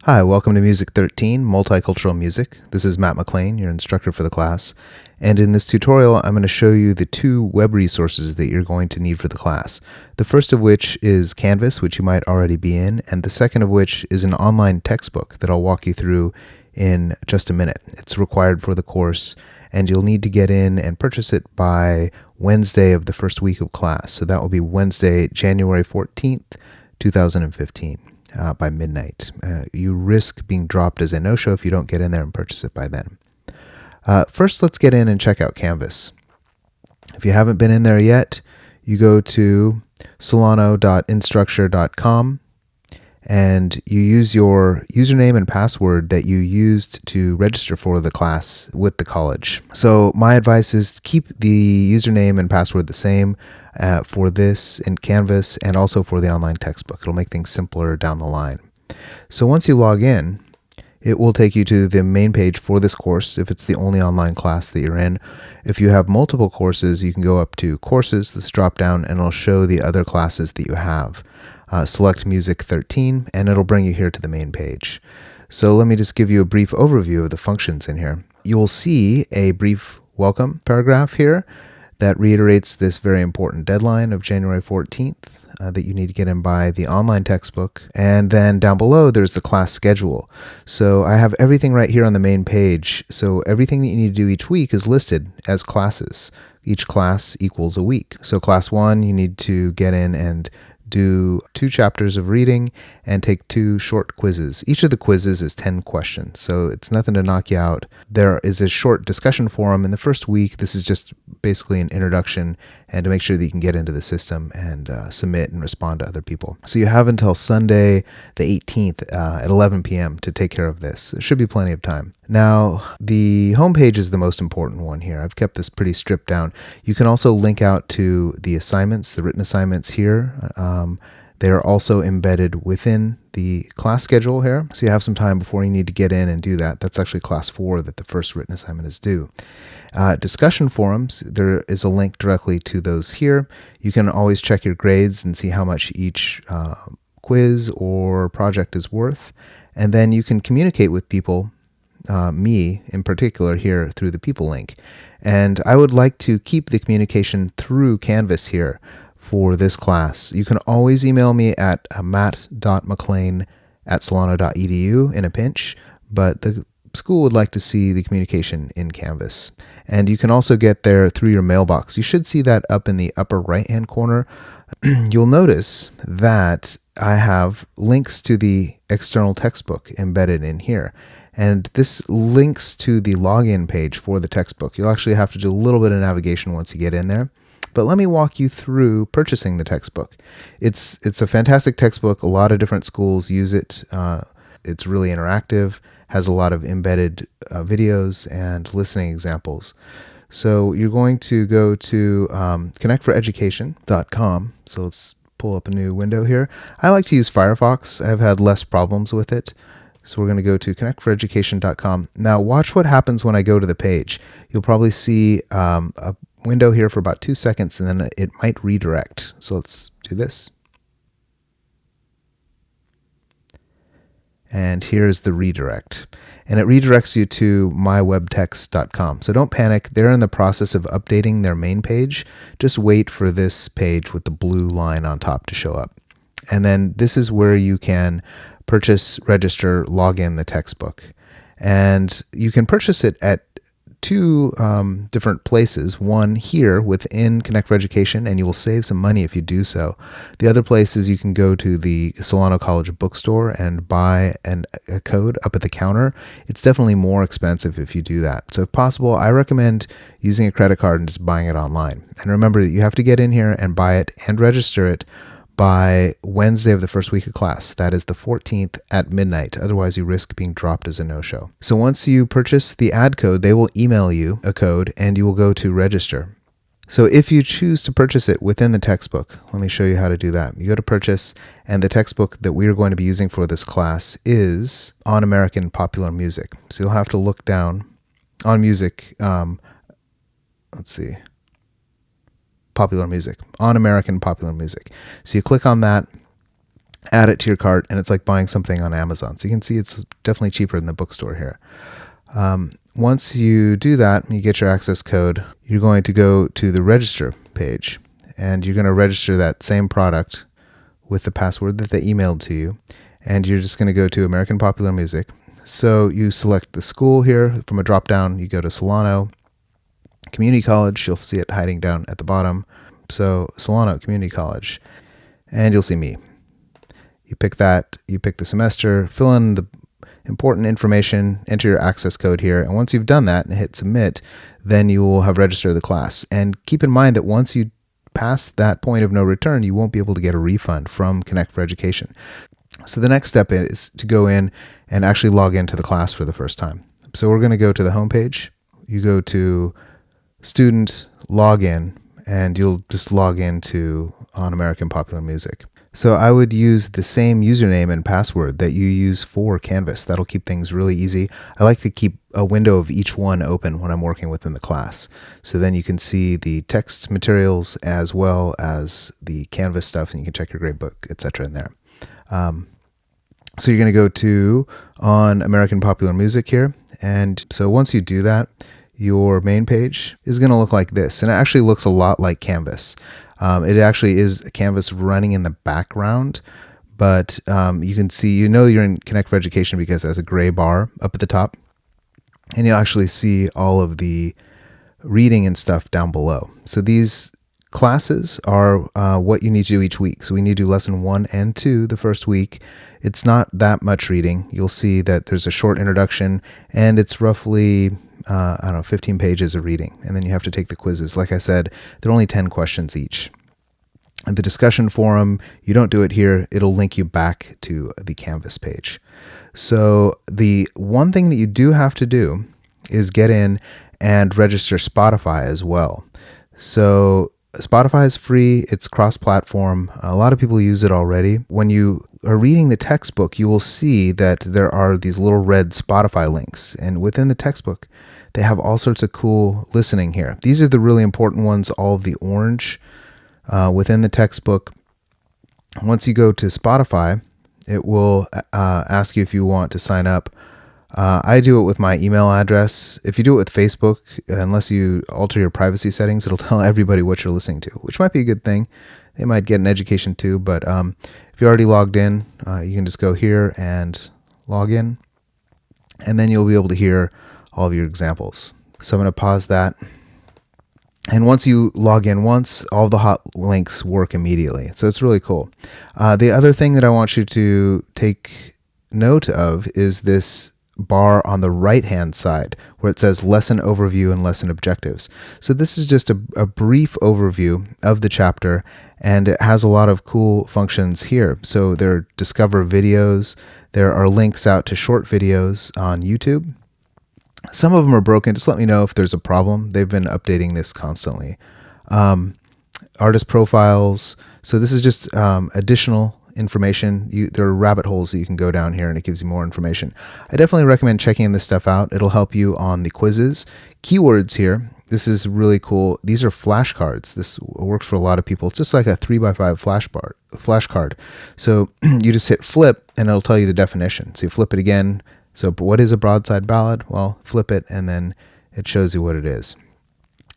Hi, welcome to Music 13, Multicultural Music. This is Matt McLean, your instructor for the class. And in this tutorial, I'm going to show you the two web resources that you're going to need for the class. The first of which is Canvas, which you might already be in, and the second of which is an online textbook that I'll walk you through in just a minute. It's required for the course, and you'll need to get in and purchase it by Wednesday of the first week of class. So that will be Wednesday, January 14th, 2015. By midnight. You risk being dropped as a no-show if you don't get in there and purchase it by then. First, let's get in and check out Canvas. If you haven't been in there yet, you go to solano.instructure.com and you use your username and password that you used to register for the class with the college. So my advice is to keep the username and password the same for this in Canvas and also for the online textbook. It'll make things simpler down the line. So once you log in, it will take you to the main page for this course if it's the only online class that you're in. If you have multiple courses, you can go up to Courses, this drop down, and it'll show the other classes that you have. Select Music 13, and it'll bring you here to the main page. So let me just give you a brief overview of the functions in here. You'll see a brief welcome paragraph here that reiterates this very important deadline of January 14th that you need to get in by the online textbook. And then down below, there's the class schedule. So I have everything right here on the main page. So everything that you need to do each week is listed as classes. Each class equals a week. So class 1, you need to get in and do 2 chapters of reading and take 2 short quizzes. Each of the quizzes is 10 questions, so it's nothing to knock you out. There is a short discussion forum in the first week. This is just basically an introduction and to make sure that you can get into the system and submit and respond to other people. So you have until Sunday the 18th at 11 p.m. to take care of this. There should be plenty of time. Now, the homepage is the most important one here. I've kept this pretty stripped down. You can also link out to the assignments, the written assignments here. They are also embedded within the class schedule here. So you have some time before you need to get in and do that. That's actually class 4 that the first written assignment is due. Discussion forums, there is a link directly to those here. You can always check your grades and see how much each quiz or project is worth. And then you can communicate with people, me in particular here through the people link. And I would like to keep the communication through Canvas here for this class. You can always email me at matt.mclean@solano.edu in a pinch, but the school would like to see the communication in Canvas. And you can also get there through your mailbox. You should see that up in the upper right-hand corner. You'll notice that I have links to the external textbook embedded in here. And this links to the login page for the textbook. You'll actually have to do a little bit of navigation once you get in there. But let me walk you through purchasing the textbook. It's a fantastic textbook. A lot of different schools use it. It's really interactive, has a lot of embedded videos and listening examples. So you're going to go to connectforeducation.com. So let's pull up a new window here. I like to use Firefox. I've had less problems with it. So we're going to go to connectforeducation.com. Now watch what happens when I go to the page. You'll probably see a window here for about 2 seconds and then it might redirect. So let's do this. And here's the redirect. And it redirects you to mywebtext.com. So don't panic. They're in the process of updating their main page. Just wait for this page with the blue line on top to show up. And then this is where you can purchase, register, log in the textbook. And you can purchase it at 2 different places. One here within Connect for Education, and you will save some money if you do so. The other place is you can go to the Solano College bookstore and buy a code up at the counter. It's definitely more expensive if you do that. So if possible, I recommend using a credit card and just buying it online. And remember that you have to get in here and buy it and register it by Wednesday of the first week of class. That is the 14th at midnight. Otherwise, you risk being dropped as a no-show. So once you purchase the ad code, they will email you a code and you will go to register. So if you choose to purchase it within the textbook, let me show you how to do that. You go to purchase, and the textbook that we are going to be using for this class is On American Popular Music. So you'll have to look down on music. Let's see. Popular music, On American Popular Music. So you click on that, add it to your cart, and it's like buying something on Amazon. So you can see it's definitely cheaper than the bookstore here. Once you do that, you get your access code, you're going to go to the register page, and you're going to register that same product with the password that they emailed to you. And you're just going to go to American Popular Music. So you select the school here from a drop down. You go to Solano Community College. You'll see it hiding down at the bottom. So Solano Community College, and you'll see me. You pick that, you pick the semester, fill in the important information, enter your access code here, and once you've done that and hit submit, then you will have registered the class. And keep in mind that once you pass that point of no return, you won't be able to get a refund from Connect for Education. So the next step is to go in and actually log into the class for the first time. So we're going to go to the home page. You go to Student, Login, and you'll just log into on American Popular Music. So I would use the same username and password that you use for Canvas. That'll keep things really easy. I like to keep a window of each one open when I'm working within the class. So then you can see the text materials as well as the Canvas stuff, and you can check your gradebook, etc. in there. So you're going to go to on American Popular Music here. And so once you do that, your main page is going to look like this. And it actually looks a lot like Canvas. It actually is Canvas running in the background, but you can see, you're in Connect for Education because it has a gray bar up at the top, and you'll actually see all of the reading and stuff down below. So these classes are what you need to do each week. So we need to do lesson 1 and 2 the first week. It's not that much reading. You'll see that there's a short introduction, and it's roughly 15 pages of reading. And then you have to take the quizzes. Like I said, they're only 10 questions each. And the discussion forum, you don't do it here. It'll link you back to the Canvas page. So the one thing that you do have to do is get in and register Spotify as well. So Spotify is free. It's cross-platform. A lot of people use it already. When you are reading the textbook, you will see that there are these little red Spotify links. And within the textbook, they have all sorts of cool listening here. These are the really important ones, all of the orange within the textbook. Once you go to Spotify, it will ask you if you want to sign up. I do it with my email address. If you do it with Facebook, unless you alter your privacy settings, it'll tell everybody what you're listening to, which might be a good thing. They might get an education too, but if you're already logged in, you can just go here and log in, and then you'll be able to hear all of your examples. So I'm going to pause that. And once you log in once, all the hot links work immediately. So it's really cool. The other thing that I want you to take note of is this bar on the right-hand side where it says lesson overview and lesson objectives. So this is just a brief overview of the chapter, and it has a lot of cool functions here. So there are discover videos. There are links out to short videos on YouTube. Some of them are broken. Just let me know if there's a problem. They've been updating this constantly. Artist profiles. So this is just additional information. There are rabbit holes that you can go down here, and it gives you more information. I definitely recommend checking this stuff out. It'll help you on the quizzes. Keywords here. This is really cool. These are flashcards. This works for a lot of people. It's just like a 3x5 flashcard. So you just hit flip, and it'll tell you the definition. So you flip it again. So what is a broadside ballad? Well, flip it, and then it shows you what it is.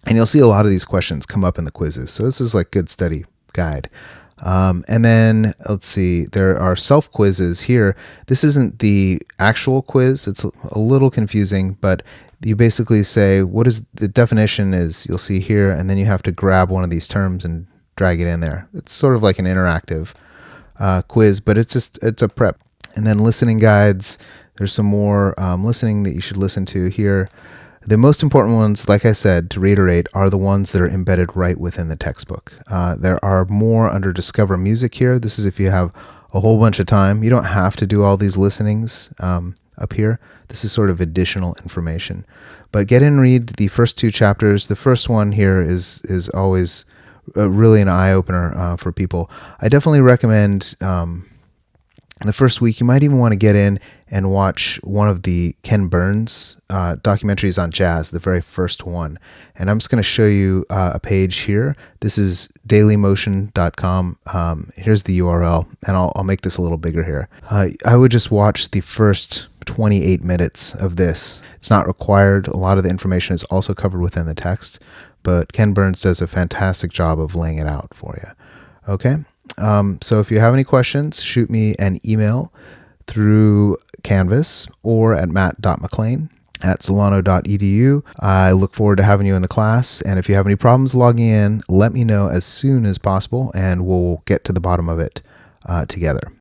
And you'll see a lot of these questions come up in the quizzes. So this is like good study guide. And then let's see, there are self quizzes here. This isn't the actual quiz. It's a little confusing, but you basically say, what is the definition is, you'll see here, and then you have to grab one of these terms and drag it in there. It's sort of like an interactive quiz, but it's a prep. And then listening guides. There's some more listening that you should listen to here. The most important ones, like I said, to reiterate, are the ones that are embedded right within the textbook. There are more under Discover Music here. This is if you have a whole bunch of time. You don't have to do all these listenings up here. This is sort of additional information. But get in and read the first 2 chapters. The first one here is always really an eye-opener for people. I definitely recommend In the first week, you might even want to get in and watch one of the Ken Burns documentaries on jazz, the very first one. And I'm just going to show you a page here. This is dailymotion.com. Here's the URL, and I'll make this a little bigger here. I would just watch the first 28 minutes of this. It's not required. A lot of the information is also covered within the text, but Ken Burns does a fantastic job of laying it out for you. Okay? So if you have any questions, shoot me an email through Canvas or at matt.mclean@solano.edu. I look forward to having you in the class, and if you have any problems logging in, let me know as soon as possible, and we'll get to the bottom of it together.